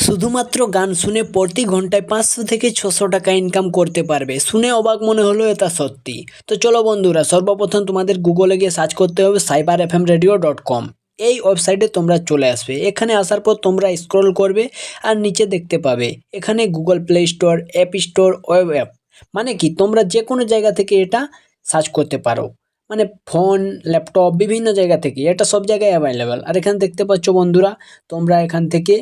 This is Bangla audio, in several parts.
শুধুমাত্র গান শুনে প্রতি ঘন্টায় 500 থেকে 600 টাকা ইনকাম করতে পারবে। শুনে অবাক মনে হলো, এটা সত্যি। তো চলো বন্ধুরা, সর্বপ্রথম তোমাদের গুগলে গিয়ে সার্চ করতে হবে cyberfmradio.com। এই ওয়েবসাইটে তোমরা চলে আসবে। এখানে আসার পর তোমরা স্ক্রল করবে আর নিচে দেখতে পাবে এখানে Google play store, app store, web app. মানে কি, তোমরা যে কোনো জায়গা থেকে এটা সার্চ করতে পারো। মানে ফোন, ল্যাপটপ, বিভিন্ন জায়গা থেকে এটা সব জায়গায় অ্যাভেলেবেল। আর এখানে দেখতে পাচ্ছ বন্ধুরা, তোমরা এখান থেকে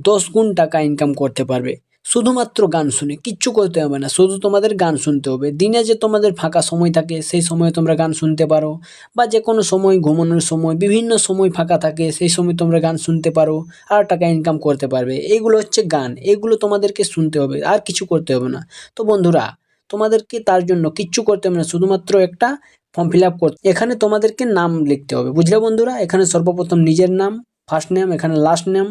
10 গুণ টাকা ইনকাম করতে পারবে শুধুমাত্র গান শুনে। কিচ্ছু করতে হবে না, শুধু তোমাদের গান শুনতে হবে। দিনে যে তোমাদের ফাঁকা সময় থাকে সেই সময়ে তোমরা গান শুনতে পারো, বা যে কোনো সময়, ঘুমানোর সময়, বিভিন্ন সময় ফাঁকা থাকে সেই সময় তোমরা গান শুনতে পারো আর টাকা ইনকাম করতে পারবে। এইগুলো হচ্ছে গান, এগুলো তোমাদেরকে শুনতে হবে, আর কিছু করতে হবে না। তো বন্ধুরা, তোমাদেরকে তার জন্য কিচ্ছু করতে হবে না, শুধুমাত্র একটা ফর্ম ফিল আপ করতে। এখানে তোমাদেরকে নাম লিখতে হবে, বুঝলে বন্ধুরা? এখানে সর্বপ্রথম নিজের নাম, ফার্স্ট নেম, এখানে লাস্ট নেম,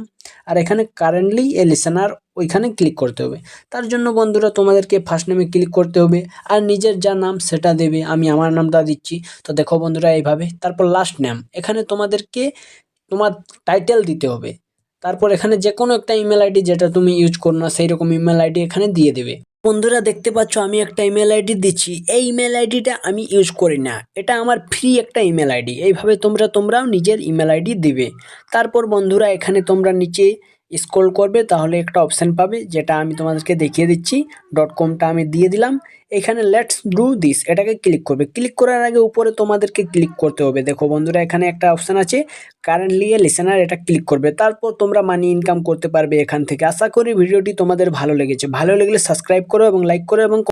আর এখানে কারেন্টলি এ লিসেনার, ওইখানে ক্লিক করতে হবে। তার জন্য বন্ধুরা তোমাদেরকে ফার্স্ট নেমে ক্লিক করতে হবে আর নিজের যা নাম সেটা দেবে। আমি আমার নামটা দিচ্ছি। তো দেখো বন্ধুরা, এইভাবে। তারপর লাস্ট নেম, এখানে তোমাদেরকে তোমার টাইটেল দিতে হবে। তারপর এখানে যে কোনো একটা ইমেল আইডি যেটা তুমি ইউজ করো না, সেই রকম ইমেল আইডি এখানে দিয়ে দেবে। বন্ধুরা দেখতে পাচ্ছ আমি একটা ইমেল আইডি দিচ্ছি। এই ইমেল আইডিটা আমি ইউজ করি না, এটা আমার ফ্রি একটা ইমেল আইডি। এইভাবে তোমরাও নিজের ইমেল আইডি দিবে। তারপর বন্ধুরা এখানে তোমরা নিচে স্ক্রল করবে, তাহলে একটা অপশান পাবে, যেটা আমি তোমাদেরকে দেখিয়ে দিচ্ছি। .comটা আমি দিয়ে দিলাম। এখানে লেটস ডু দিস, এটাকে ক্লিক করবে। ক্লিক করার আগে উপরে তোমাদেরকে ক্লিক করতে হবে। দেখো বন্ধুরা, এখানে একটা অপশান আছে কারেন্টলি এ লিসেনার, এটা ক্লিক করবে। তারপর তোমরা মানি ইনকাম করতে পারবে এখান থেকে। আশা করি ভিডিওটি তোমাদের ভালো লেগেছে। ভালো লাগলে সাবস্ক্রাইব করো এবং লাইক করো এবং